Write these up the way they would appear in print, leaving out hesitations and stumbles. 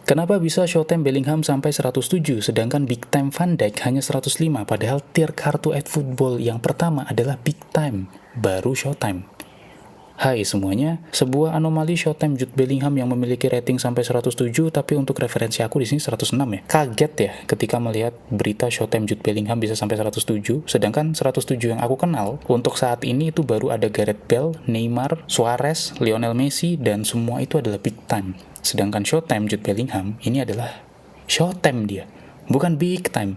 Kenapa bisa Showtime Bellingham sampai 107 sedangkan Big Time Van Dijk hanya 105 padahal tier kartu eFootball yang pertama adalah Big Time, baru Showtime. Hai semuanya, sebuah anomali Showtime Jude Bellingham yang memiliki rating sampai 107 tapi untuk referensi aku di sini 106 ya. Kaget ya ketika melihat berita Showtime Jude Bellingham bisa sampai 107 sedangkan 107 yang aku kenal untuk saat ini itu baru ada Gareth Bale, Neymar, Suarez, Lionel Messi dan semua itu adalah Big Time. Sedangkan Showtime Jude Bellingham ini adalah Showtime dia, bukan Big Time.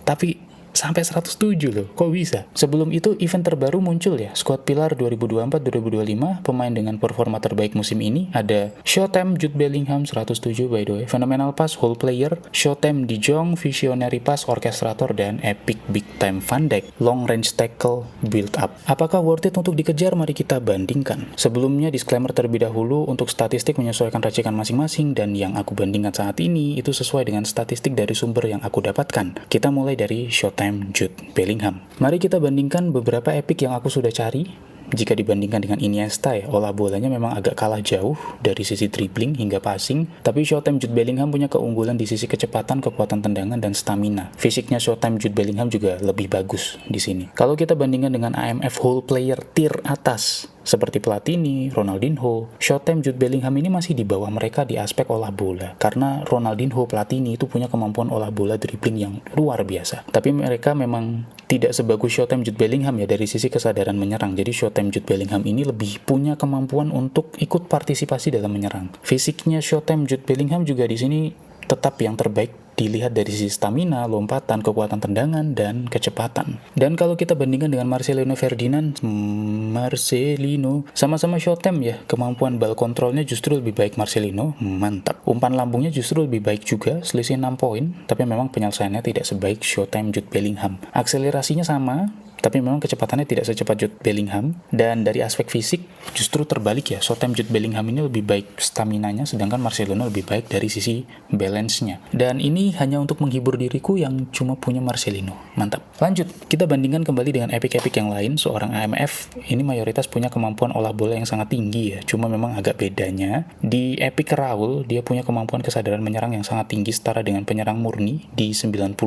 Tapi sampai 107 loh, kok bisa? Sebelum itu event terbaru muncul ya, Squad Pilar 2024-2025, pemain dengan performa terbaik musim ini ada Showtime Jude Bellingham 107 by the way, Phenomenal Pass Whole Player, Showtime De Jong Visionary Pass Orchestrator, dan Epic Big Time Van Dijk Long Range Tackle Build Up. Apakah worth it untuk dikejar? Mari kita bandingkan. Sebelumnya disclaimer terlebih dahulu, untuk statistik menyesuaikan racikan masing-masing dan yang aku bandingkan saat ini itu sesuai dengan statistik dari sumber yang aku dapatkan. Kita mulai dari Showtime Jude Bellingham. Mari kita bandingkan beberapa epic yang aku sudah cari. Jika dibandingkan dengan Iniesta ya, olah bolanya memang agak kalah jauh dari sisi dribbling hingga passing, tapi Showtime Jude Bellingham punya keunggulan di sisi kecepatan, kekuatan tendangan, dan stamina. Fisiknya Showtime Jude Bellingham juga lebih bagus di sini. Kalau kita bandingkan dengan AMF Whole Player tier atas, seperti Platini, Ronaldinho, Showtime Jude Bellingham ini masih di bawah mereka di aspek olah bola. Karena Ronaldinho, Platini itu punya kemampuan olah bola dribbling yang luar biasa. Tapi mereka memang tidak sebagus Showtime Jude Bellingham ya dari sisi kesadaran menyerang. Jadi Showtime Jude Bellingham ini lebih punya kemampuan untuk ikut partisipasi dalam menyerang. Fisiknya Showtime Jude Bellingham juga di sini tetap yang terbaik dilihat dari sisi stamina, lompatan, kekuatan tendangan, dan kecepatan. Dan kalau kita bandingkan dengan Marcelino Ferdinand, sama-sama Showtime ya, kemampuan ball kontrolnya justru lebih baik Marcelino, mantap. Umpan lambungnya justru lebih baik juga, selisih 6 poin, tapi memang penyelesaiannya tidak sebaik Showtime Jude Bellingham. Akselerasinya sama, tapi memang kecepatannya tidak secepat Jude Bellingham. Dan dari aspek fisik justru terbalik ya, Showtime Jude Bellingham ini lebih baik staminanya, sedangkan Marcelino lebih baik dari sisi balance-nya. Dan ini hanya untuk menghibur diriku yang cuma punya Marcelino. Mantap. Lanjut, kita bandingkan kembali dengan epic-epic yang lain. Seorang AMF ini mayoritas punya kemampuan olah bola yang sangat tinggi ya, cuma memang agak bedanya di Epic Raul dia punya kemampuan kesadaran menyerang yang sangat tinggi setara dengan penyerang murni di 95.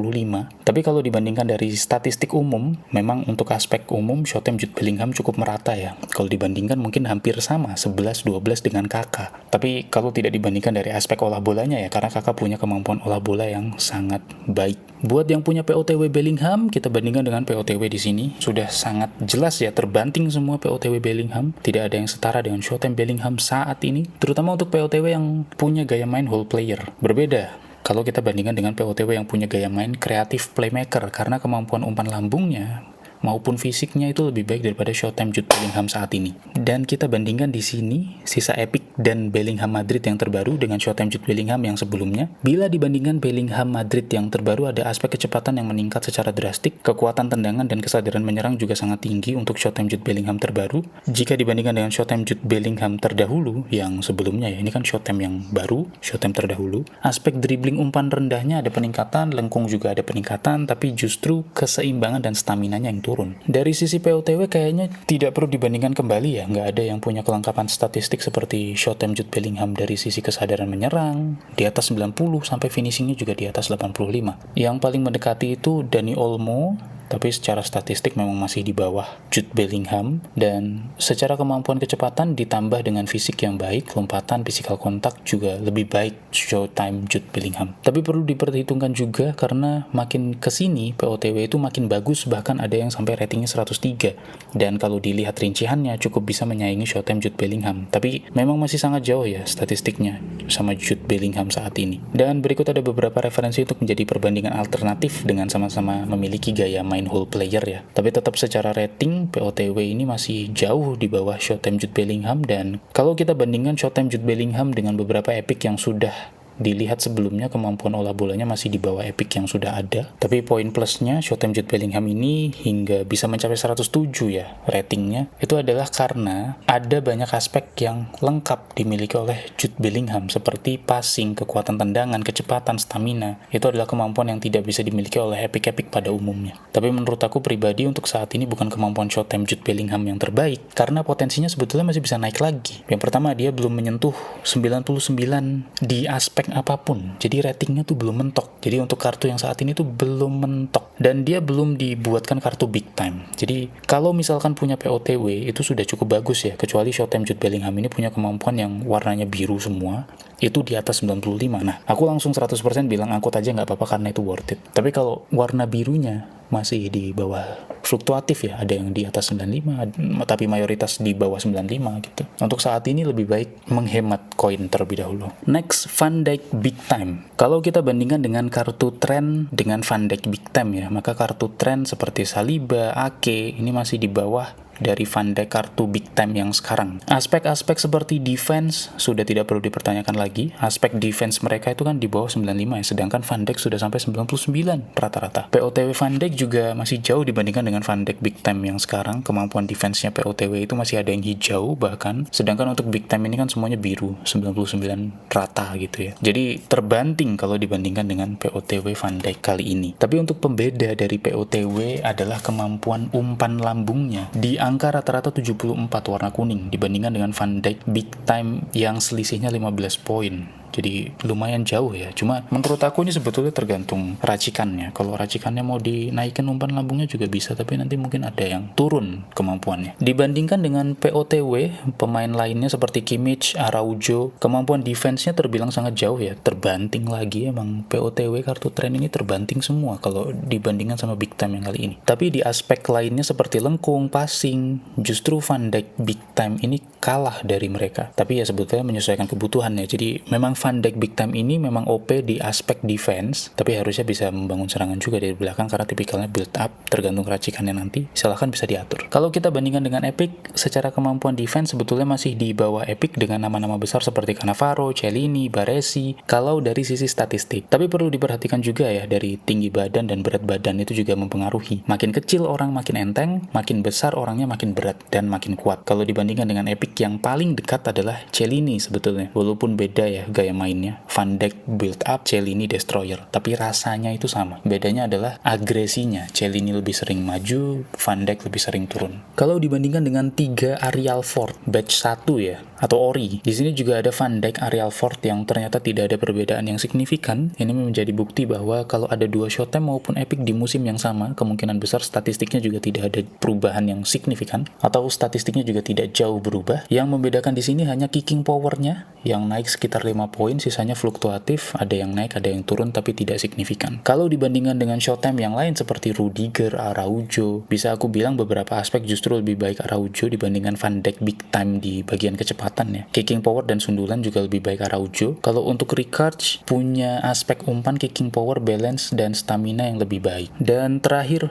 Tapi kalau dibandingkan dari statistik umum, memang untuk aspek umum Showtime Jude Bellingham cukup merata ya. Kalau dibandingkan mungkin hampir sama 11-12 dengan Kakak. Tapi kalau tidak dibandingkan dari aspek olah bolanya ya, karena Kakak punya kemampuan olah bola yang sangat baik. Buat yang punya POTW Bellingham, kita bandingkan dengan POTW di sini sudah sangat jelas ya, terbanting semua POTW Bellingham. Tidak ada yang setara dengan Showtime Bellingham saat ini, terutama untuk POTW yang punya gaya main whole player. Berbeda kalau kita bandingkan dengan POTW yang punya gaya main kreatif playmaker, karena kemampuan umpan lambungnya maupun fisiknya itu lebih baik daripada Showtime Jude Bellingham saat ini. Dan kita bandingkan di sini sisa Epic dan Bellingham Madrid yang terbaru dengan Showtime Jude Bellingham yang sebelumnya. Bila dibandingkan Bellingham Madrid yang terbaru, ada aspek kecepatan yang meningkat secara drastik, kekuatan tendangan dan kesadaran menyerang juga sangat tinggi untuk Showtime Jude Bellingham terbaru. Jika dibandingkan dengan Showtime Jude Bellingham terdahulu yang sebelumnya ya, ini kan Showtime yang baru, Showtime terdahulu. Aspek dribbling umpan rendahnya ada peningkatan, lengkung juga ada peningkatan, tapi justru keseimbangan dan staminanya yang turun. Dari sisi POTW kayaknya tidak perlu dibandingkan kembali ya, nggak ada yang punya kelengkapan statistik seperti Showtime Jude Bellingham dari sisi kesadaran menyerang, di atas 90 sampai finishingnya juga di atas 85. Yang paling mendekati itu Dani Olmo, tapi secara statistik memang masih di bawah Jude Bellingham. Dan secara kemampuan kecepatan ditambah dengan fisik yang baik, lompatan, physical kontak juga lebih baik Showtime Jude Bellingham. Tapi perlu diperhitungkan juga karena makin kesini POTW itu makin bagus, bahkan ada yang sampai ratingnya 103. Dan kalau dilihat rinciannya cukup bisa menyaingi Showtime Jude Bellingham. Tapi memang masih sangat jauh ya statistiknya sama Jude Bellingham saat ini. Dan berikut ada beberapa referensi untuk menjadi perbandingan alternatif dengan sama-sama memiliki gaya main whole player ya. Tapi tetap secara rating POTW ini masih jauh di bawah Showtime Jude Bellingham. Dan kalau kita bandingkan Showtime Jude Bellingham dengan beberapa epic yang sudah dilihat sebelumnya, kemampuan olah bolanya masih di bawah Epic yang sudah ada. Tapi poin plusnya Showtime Jude Bellingham ini hingga bisa mencapai 107 ya ratingnya, itu adalah karena ada banyak aspek yang lengkap dimiliki oleh Jude Bellingham seperti passing, kekuatan tendangan, kecepatan, stamina. Itu adalah kemampuan yang tidak bisa dimiliki oleh Epic pada umumnya. Tapi menurut aku pribadi untuk saat ini bukan kemampuan Showtime Jude Bellingham yang terbaik, karena potensinya sebetulnya masih bisa naik lagi. Yang pertama, dia belum menyentuh 99 di aspek aspek apapun. Jadi ratingnya tuh belum mentok. Jadi untuk kartu yang saat ini tuh belum mentok. Dan dia belum dibuatkan kartu big time. Jadi kalau misalkan punya POTW itu sudah cukup bagus ya. Kecuali Showtime Jude Bellingham ini punya kemampuan yang warnanya biru semua. Itu di atas 95. Nah, aku langsung 100% bilang angkut aja nggak apa-apa karena itu worth it. Tapi kalau warna birunya masih di bawah fluktuatif ya, ada yang di atas 95 tapi mayoritas di bawah 95 gitu. Untuk saat ini lebih baik menghemat koin terlebih dahulu. Next, Van Dijk Big Time. Kalau kita bandingkan dengan kartu tren dengan Van Dijk Big Time ya, maka kartu tren seperti Saliba, Ake ini masih di bawah dari Van Dijk kartu big time yang sekarang. Aspek-aspek seperti defense sudah tidak perlu dipertanyakan lagi. Aspek defense mereka itu kan di bawah 95 ya, sedangkan Van Dijk sudah sampai 99 rata-rata. POTW Van Dijk juga masih jauh dibandingkan dengan Van Dijk big time yang sekarang. Kemampuan defense-nya POTW itu masih ada yang hijau bahkan, sedangkan untuk big time ini kan semuanya biru, 99 rata gitu ya. Jadi terbanting kalau dibandingkan dengan POTW Van Dijk kali ini. Tapi untuk pembeda dari POTW adalah kemampuan umpan lambungnya. Di angka rata-rata 74 warna kuning dibandingkan dengan Van Dijk Big Time yang selisihnya 15 poin. Jadi lumayan jauh ya. Cuma menurut aku ini sebetulnya tergantung racikannya. Kalau racikannya mau dinaikin umpan lambungnya juga bisa, tapi nanti mungkin ada yang turun kemampuannya. Dibandingkan dengan POTW, pemain lainnya seperti Kimmich, Araujo, kemampuan defense-nya terbilang sangat jauh ya. Terbanting lagi emang POTW kartu tren ini terbanting semua kalau dibandingkan sama Big Time yang kali ini. Tapi di aspek lainnya seperti lengkung, passing, justru Van Dijk Big Time ini kalah dari mereka. Tapi ya sebetulnya menyesuaikan kebutuhannya. Jadi memang Van Dijk Big Time ini memang OP di aspek defense, tapi harusnya bisa membangun serangan juga dari belakang karena tipikalnya build up, tergantung racikannya nanti. Silahkan bisa diatur. Kalau kita bandingkan dengan Epic, secara kemampuan defense sebetulnya masih di bawah Epic dengan nama-nama besar seperti Cannavaro, Chiellini, Baresi, kalau dari sisi statistik. Tapi perlu diperhatikan juga ya, dari tinggi badan dan berat badan itu juga mempengaruhi. Makin kecil orang makin enteng, makin besar orangnya makin berat dan makin kuat. Kalau dibandingkan dengan Epic, yang paling dekat adalah Chiellini sebetulnya. Walaupun beda ya gaya mainnya, Van Dijk build up, Chiellini destroyer, tapi rasanya itu sama. Bedanya adalah agresinya. Chiellini lebih sering maju, Van Dijk lebih sering turun. Kalau dibandingkan dengan 3 Arial Ford batch 1 ya, atau Ori, di sini juga ada Van Dijk Arial Ford yang ternyata tidak ada perbedaan yang signifikan. Ini menjadi bukti bahwa kalau ada 2 Showtime maupun Epic di musim yang sama, kemungkinan besar statistiknya juga tidak ada perubahan yang signifikan, atau statistiknya juga tidak jauh berubah. Yang membedakan di sini hanya kicking powernya yang naik sekitar 5 poin, sisanya fluktuatif, ada yang naik, ada yang turun, tapi tidak signifikan. Kalau dibandingkan dengan Showtime yang lain seperti Rudiger, Araujo, bisa aku bilang beberapa aspek justru lebih baik Araujo dibandingkan Van Dijk Big Time di bagian kecepatan ya. Kicking power dan sundulan juga lebih baik Araujo. Kalau untuk Ricard, punya aspek umpan, kicking power, balance, dan stamina yang lebih baik. Dan terakhir,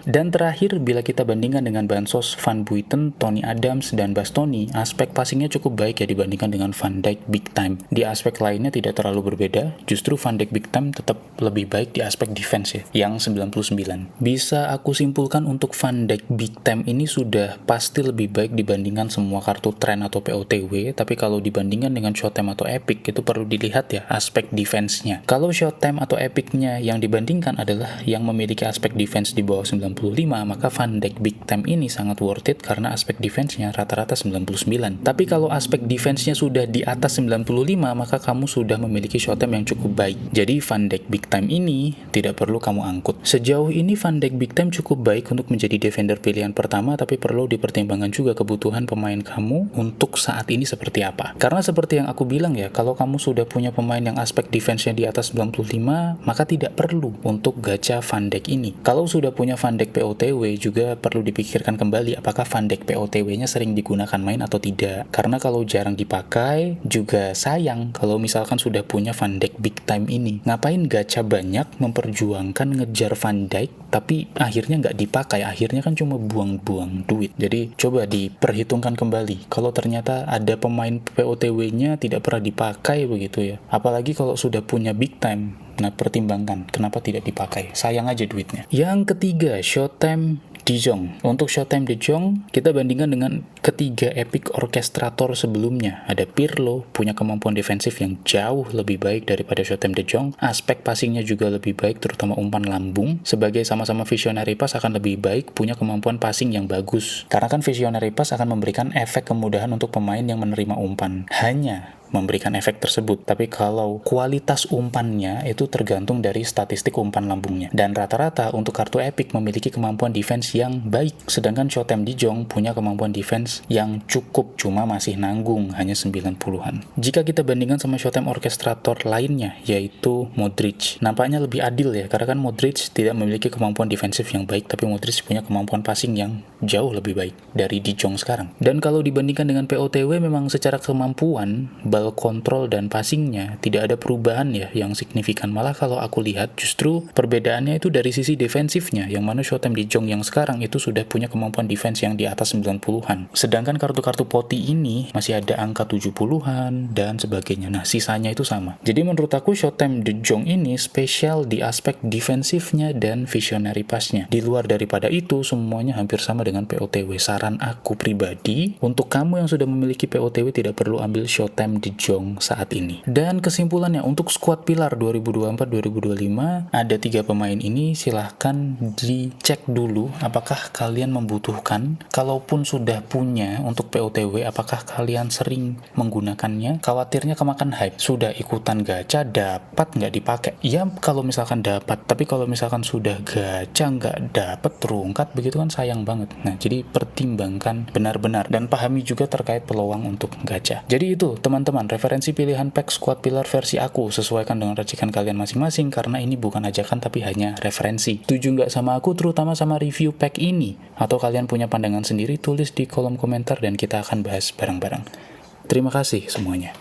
bila kita bandingkan dengan Bansos, Van Buiten, Tony Adams, dan Bastoni, aspek passingnya cukup baik ya dibandingkan dengan Van Dijk Big Time. Di aspek lainnya tidak terlalu berbeda, justru Van Dijk Big Time tetap lebih baik di aspek defense ya, yang 99. Bisa aku simpulkan untuk Van Dijk Big Time ini sudah pasti lebih baik dibandingkan semua kartu tren atau POTW, tapi kalau dibandingkan dengan Showtime atau Epic, itu perlu dilihat ya aspek defense-nya. Kalau Showtime atau Epic-nya yang dibandingkan adalah yang memiliki aspek defense di bawah 95, maka Van Dijk Big Time ini sangat worth it karena aspek defense-nya rata-rata 99. Tapi kalau aspek defense-nya sudah di atas 95, maka kamu sudah memiliki Showtime yang cukup baik. Jadi Van Dijk Big Time ini tidak perlu kamu angkut. Sejauh ini Van Dijk Big Time cukup baik untuk menjadi defender pilihan pertama, tapi perlu dipertimbangkan juga kebutuhan pemain kamu untuk saat ini seperti apa. Karena seperti yang aku bilang ya, kalau kamu sudah punya pemain yang aspek defense-nya di atas 95, maka tidak perlu untuk gacha Van Dijk ini. Kalau sudah punya Van Dijk POTW, juga perlu dipikirkan kembali apakah Van Dijk POTW-nya sering digunakan main atau tidak. Karena kalau jarang dipakai, juga sayang kalau misalkan sudah punya Van Dijk Big Time ini. Ngapain gacha banyak memperjuangkan ngejar Van Dijk tapi akhirnya nggak dipakai, akhirnya kan cuma buang-buang duit. Jadi coba diperhitungkan kembali kalau ternyata ada pemain POTW-nya tidak pernah dipakai begitu ya, apalagi kalau sudah punya Big Time. Nah, pertimbangkan kenapa tidak dipakai, sayang aja duitnya. Yang ketiga, Showtime De Jong. Untuk Showtime De Jong, kita bandingkan dengan ketiga Epic orkestrator sebelumnya. Ada Pirlo, punya kemampuan defensif yang jauh lebih baik daripada Showtime De Jong. Aspek passingnya juga lebih baik, terutama umpan lambung. Sebagai sama-sama visionary pass akan lebih baik, punya kemampuan passing yang bagus. Karena kan visionary pass akan memberikan efek kemudahan untuk pemain yang menerima umpan. Hanya memberikan efek tersebut. Tapi kalau kualitas umpannya itu tergantung dari statistik umpan lambungnya. Dan rata-rata untuk kartu epic memiliki kemampuan defense yang baik, sedangkan Shotem Dijong punya kemampuan defense yang cukup, cuma masih nanggung, hanya 90-an. Jika kita bandingkan sama Shotem Orchestrator lainnya, yaitu Modric, nampaknya lebih adil ya, karena kan Modric tidak memiliki kemampuan defensif yang baik, tapi Modric punya kemampuan passing yang jauh lebih baik dari Dijong sekarang. Dan kalau dibandingkan dengan POTW, memang secara kemampuan, ball control dan passingnya tidak ada perubahan ya yang signifikan. Malah kalau aku lihat justru perbedaannya itu dari sisi defensifnya, yang mana Shotem Dijong yang sekarang itu sudah punya kemampuan defense yang di atas 90-an. Sedangkan kartu-kartu poti ini masih ada angka 70-an dan sebagainya. Nah, sisanya itu sama. Jadi menurut aku Shotem Dijong ini spesial di aspek defensifnya dan visionary pass-nya. Di luar daripada itu, semuanya hampir sama dengan POTW. Saran aku pribadi, untuk kamu yang sudah memiliki POTW tidak perlu ambil Shotem Dijong saat ini. Dan kesimpulannya, untuk squad pilar 2024-2025 ada 3 pemain ini, silahkan dicek dulu apakah kalian membutuhkan. Kalaupun sudah punya untuk POTW, apakah kalian sering menggunakannya? Khawatirnya kemakan hype, sudah ikutan gacha dapat nggak dipakai. Ya kalau misalkan dapat, tapi kalau misalkan sudah gacha nggak dapat terungkat begitu kan sayang banget. Nah, jadi pertimbangkan benar-benar dan pahami juga terkait peluang untuk gacha. Jadi itu teman-teman, referensi pilihan pack squad pillar versi aku, sesuaikan dengan racikan kalian masing-masing karena ini bukan ajakan tapi hanya referensi. Setuju nggak sama aku, terutama sama review pack ini? Atau kalian punya pandangan sendiri, tulis di kolom komentar dan kita akan bahas bareng-bareng. Terima kasih semuanya.